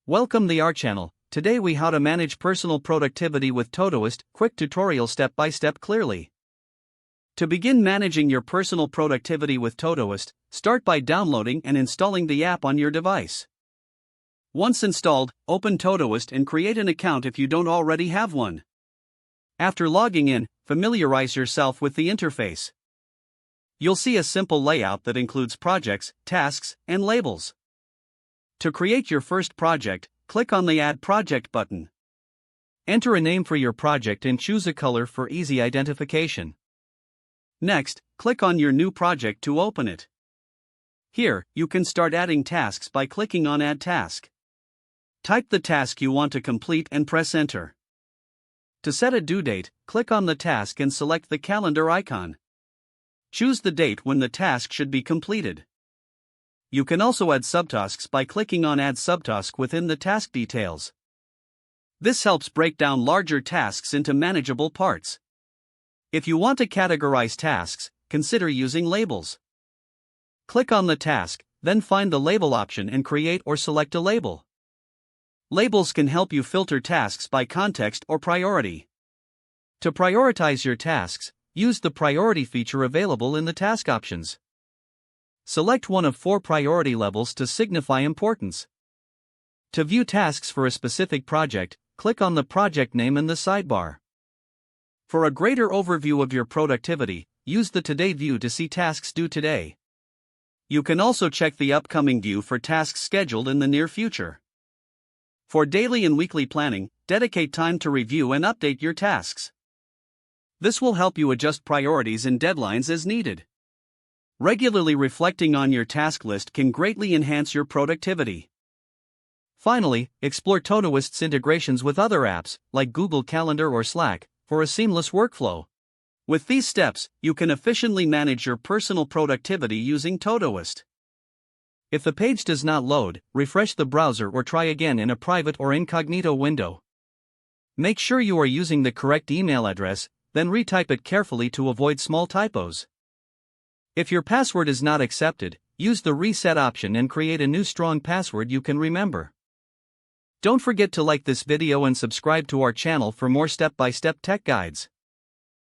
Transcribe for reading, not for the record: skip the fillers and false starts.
Welcome to our channel. Today we how to manage personal productivity with Todoist, quick tutorial step by step clearly. To begin managing your personal productivity with Todoist, start by downloading and installing the app on your device. Once installed, open Todoist and create an account if you don't already have one. After logging in, familiarize yourself with the interface. You'll see a simple layout that includes projects, tasks, and labels. To create your first project, click on the Add Project button. Enter a name for your project and choose a color for easy identification. Next, click on your new project to open it. Here, you can start adding tasks by clicking on Add Task. Type the task you want to complete and press Enter. To set a due date, click on the task and select the calendar icon. Choose the date when the task should be completed. You can also add subtasks by clicking on Add Subtask within the task details. This helps break down larger tasks into manageable parts. If you want to categorize tasks, consider using labels. Click on the task, then find the label option and create or select a label. Labels can help you filter tasks by context or priority. To prioritize your tasks, use the priority feature available in the task options. Select one of 4 priority levels to signify importance. To view tasks for a specific project, click on the project name in the sidebar. For a greater overview of your productivity, use the Today view to see tasks due today. You can also check the upcoming view for tasks scheduled in the near future. For daily and weekly planning, dedicate time to review and update your tasks. This will help you adjust priorities and deadlines as needed. Regularly reflecting on your task list can greatly enhance your productivity. Finally, explore Todoist's integrations with other apps, like Google Calendar or Slack, for a seamless workflow. With these steps, you can efficiently manage your personal productivity using Todoist. If the page does not load, refresh the browser or try again in a private or incognito window. Make sure you are using the correct email address, then retype it carefully to avoid small typos. If your password is not accepted, use the reset option and create a new strong password you can remember. Don't forget to like this video and subscribe to our channel for more step-by-step tech guides.